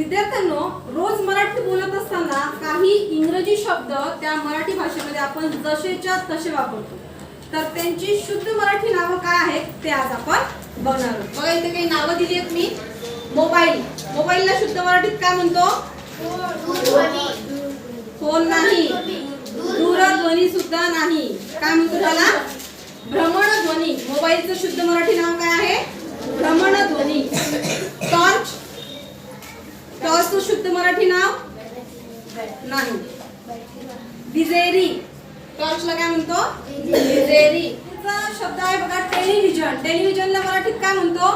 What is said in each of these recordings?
विद्यार्थ्यांनो, रोज मराठी बोलत असताना काही इंग्रजी शब्द त्या मराठी भाषेमध्ये आपण जसेच्या तसे वापरतो. तर त्यांची शुद्ध मराठी नावं काय आहेत ते आज आपण बघणार आहोत. बघा इथे काही नावं दिली आहेत मी. मोबाईल, मोबाईलला शुद्ध मराठीत काय म्हणतो? फोन नाही, दूरध्वनी सुद्धा नाही. काय म्हणतो त्याला? भ्रमणध्वनी. मोबाईलचं शुद्ध मराठी नाव काय आहे? भ्रमणध्वनी. टॉर्च, टॉर्चचं शुद्ध मराठी नाव नाही. विजेरी, टॉर्चला काय म्हणतो? विजेरी. शब्द आहे बघा टेलिव्हिजन. टेलिव्हिजनला मराठीत काय म्हणतो?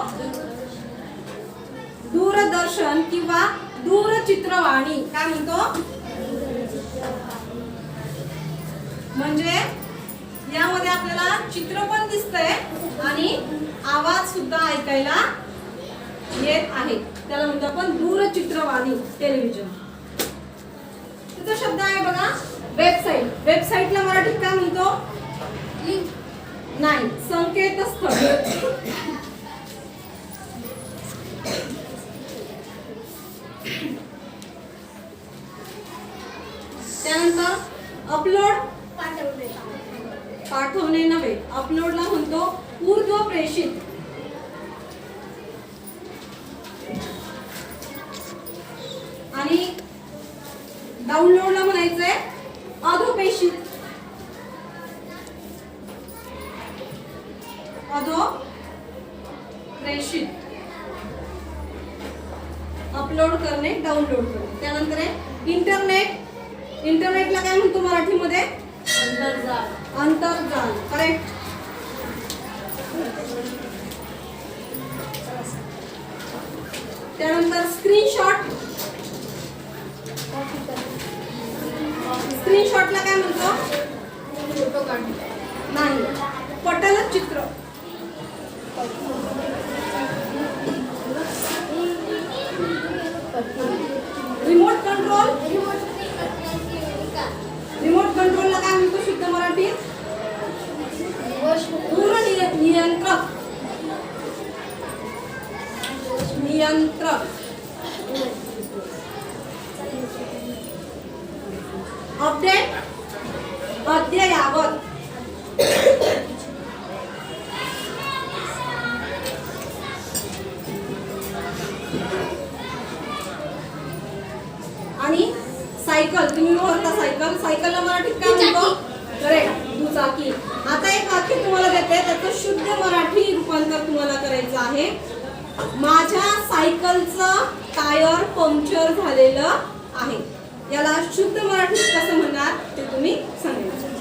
दूरदर्शन किंवा दूरचित्रवाणी. काय म्हणतो? म्हणजे यामध्ये आपल्याला चित्र पण दिसतंय आणि आवाज सुद्धा ऐकायला येत आहे. त्याला म्हणतो आपण दूरचित्रवाणी, टेलिव्हिजन. तिचा शब्द आहे बघा वेबसाईट. वेबसाईटला मराठीत काय म्हणतो? नाही, संकेतस्थळ. त्यानंतर अपलोड, पाठवणे नव्हे, अपलोडला म्हणतो ऊर्ध्व प्रेषित. आणि डाउनलोडला म्हणायचंय अधोप्रेषित. अधोप्रेषित. अपलोड करणे, डाउनलोड करणे. त्यानंतर आहे इंटरनेट. इंटरनेटला काय म्हणतो मराठीमध्ये? आंतरजाल. आंतरजाल, करेक्ट. त्यानंतर स्क्रीनशॉट. स्क्रीनशॉटला काय म्हणतो? फोटो काढणे नाही, पटलचित्र. Remote control. रिमोट कंट्रोलला काय म्हणतो शुद्ध मराठीत? नियंत्रक. नियंत्रक. अपडेट, अद्ययावत. आणि सायकल, तुम्ही म्हणता सायकल. सायकलला मराठीत काय म्हणतो? करेक्ट, दुचाकी. आता एक वाक्य तुम्हाला देते, त्याचं शुद्ध मराठी रूपांतर तुम्हाला करायचं आहे. माझ्या सायकलचं टायर पंक्चर झालेलं आहे. याला शुद्ध मराठीत कसं म्हणणार ते तुम्ही सांगायचं.